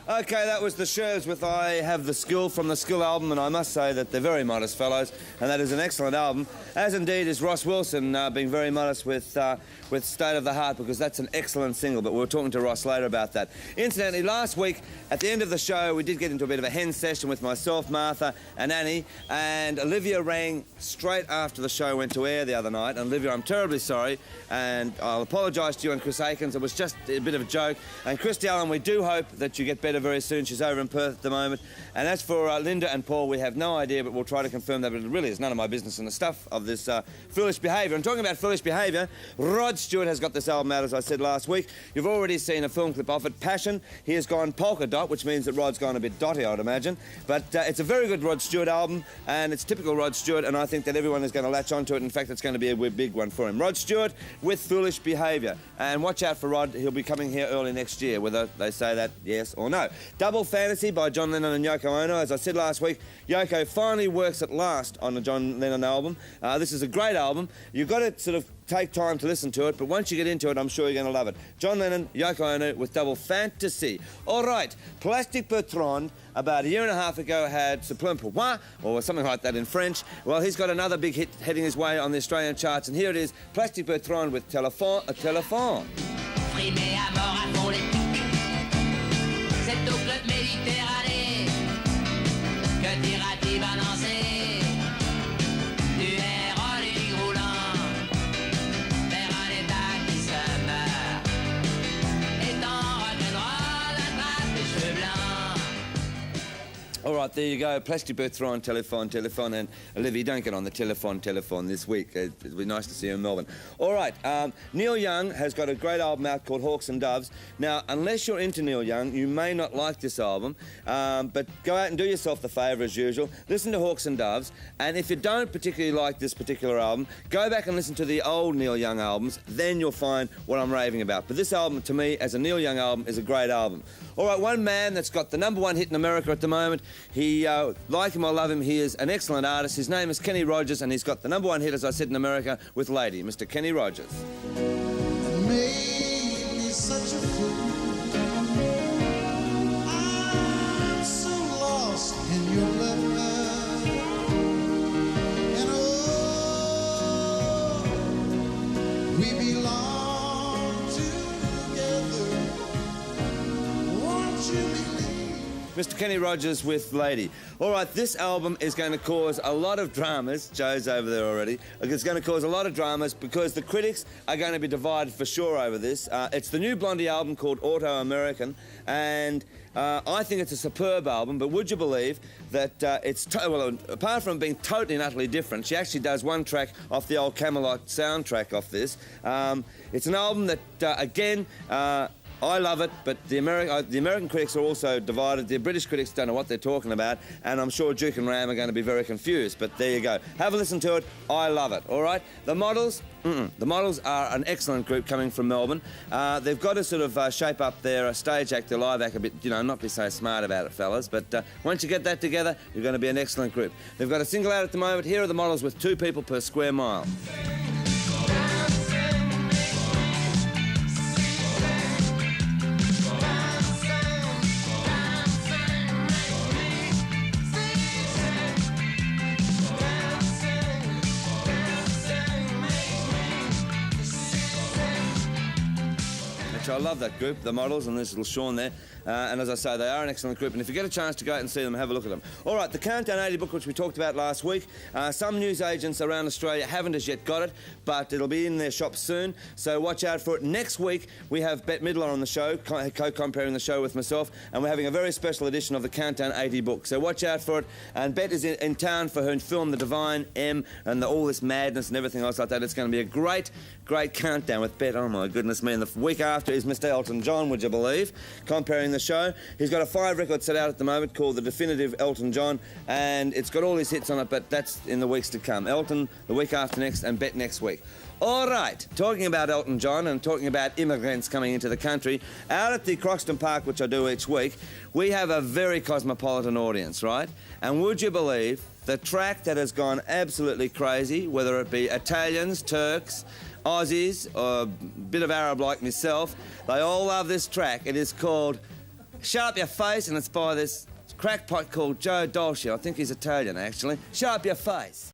Okay, that was the Shurs with I Have the Skill from the Skill album, and I must say that they're very modest fellows, and that is an excellent album, as indeed is Ross Wilson being very modest with State of the Heart, because that's an excellent single, but we'll talking to Ross later about that. Incidentally, last week, at the end of the show, we did get into a bit of a hen session with myself, Martha and Annie, and Olivia rang straight after the show went to air the other night. And Olivia, I'm terribly sorry, and I'll apologise to you and Chris Akins. It was just a bit of a joke. And Christy Allen, we do hope that you get better very soon. She's over in Perth at the moment. And as for Linda and Paul, we have no idea, but we'll try to confirm that. But it really is none of my business in the stuff of this foolish behaviour. And talking about foolish behaviour, Rod Stewart has got this album out, as I said last week. You've already seen a film clip of it, Passion. He has gone polka dot, which means that Rod's gone a bit dotty, I'd imagine. But it's a very good Rod Stewart album, and it's typical Rod Stewart, and I think that everyone is going to latch onto it. In fact, it's going to be a big one for him. Rod Stewart with Foolish Behaviour. And watch out for Rod. He'll be coming here early next year, whether they say that yes or no. Double Fantasy by John Lennon and Yoko Ono. As I said last week, Yoko finally works at last on a John Lennon album. This is a great album. You've got to sort of take time to listen to it, but once you get into it, I'm sure you're going to love it. John Lennon, Yoko Ono with Double Fantasy. All right, Plastic Bertrand, about a year and a half ago, had Ce Plein Pour Moi, or something like that in French. Well, he's got another big hit heading his way on the Australian charts, and here it is, Plastic Bertrand with Téléphone, a Téléphone. Frimé à mort à fond les pics, c'est au club Méditerranée que diras-tu balancer du air en ligne roulant vers un état qui se meurt et en rock'n'roll attrape les cheveux blancs. All right, there you go. Plastic Bertrand, Telephone. And Olivia, don't get on the telephone this week. It'd be nice to see you in Melbourne. All right, Neil Young has got a great album out called Hawks and Doves. Now, unless you're into Neil Young, you may not like this album, but go out and do yourself the favour as usual. Listen to Hawks and Doves, and if you don't particularly like this particular album, go back and listen to the old Neil Young albums. Then you'll find what I'm raving about. But this album, to me, as a Neil Young album, is a great album. All right, one man that's got the #1 hit in America at the moment. He, like him or love him, he is an excellent artist. His name is Kenny Rogers, and he's got the #1 hit, as I said, in America with Lady, Mr. Kenny Rogers. Made me such a fool. I'm so lost in your love. And oh, we belong together. Won't you believe? Mr. Kenny Rogers with Lady. All right, this album is going to cause a lot of dramas. Joe's over there already. It's going to cause a lot of dramas because the critics are going to be divided for sure over this. It's the new Blondie album called Auto American, and I think it's a superb album, but would you believe that well, apart from being totally and utterly different, she actually does one track off the old Camelot soundtrack off this. It's an album that, again, I love it, but the American critics are also divided. The British critics don't know what they're talking about, and I'm sure Duke and Ram are going to be very confused, but there you go. Have a listen to it. I love it, all right? The Models? The Models are an excellent group coming from Melbourne. They've got to sort of shape up their stage act, their live act a bit, you know, not be so smart about it, fellas, but once you get that together, you're going to be an excellent group. They've got a single out at the moment. Here are the Models with 2 people per square mile. I love that group, the Models, and this little Sean there. And as I say, they are an excellent group. And if you get a chance to go out and see them, have a look at them. All right, the Countdown 80 book, which we talked about last week. Some newsagents around Australia haven't as yet got it, but it'll be in their shops soon. So watch out for it. Next week, we have Bette Midler on the show, co-comparing the show with myself, and we're having a very special edition of the Countdown 80 book. So watch out for it. And Bette is in town for her film, The Divine M, and all this madness and everything else like that. It's going to be a great countdown with Bette. Oh, my goodness me. And the week after is Mr. Elton John, would you believe, comparing the show. He's got a 5-record set out at the moment called The Definitive Elton John, and it's got all his hits on it, but that's in the weeks to come. Elton the week after next, and Bette next week. All right, talking about Elton John and talking about immigrants coming into the country, out at the Croxton Park, which I do each week, we have a very cosmopolitan audience, right? And would you believe the track that has gone absolutely crazy, whether it be Italians, Turks, Aussies, or a bit of Arab like myself, they all love this track. It is called Shut Up Your Face, and it's by this crackpot called Joe Dolce. I think he's Italian, actually. Shut Up Your Face.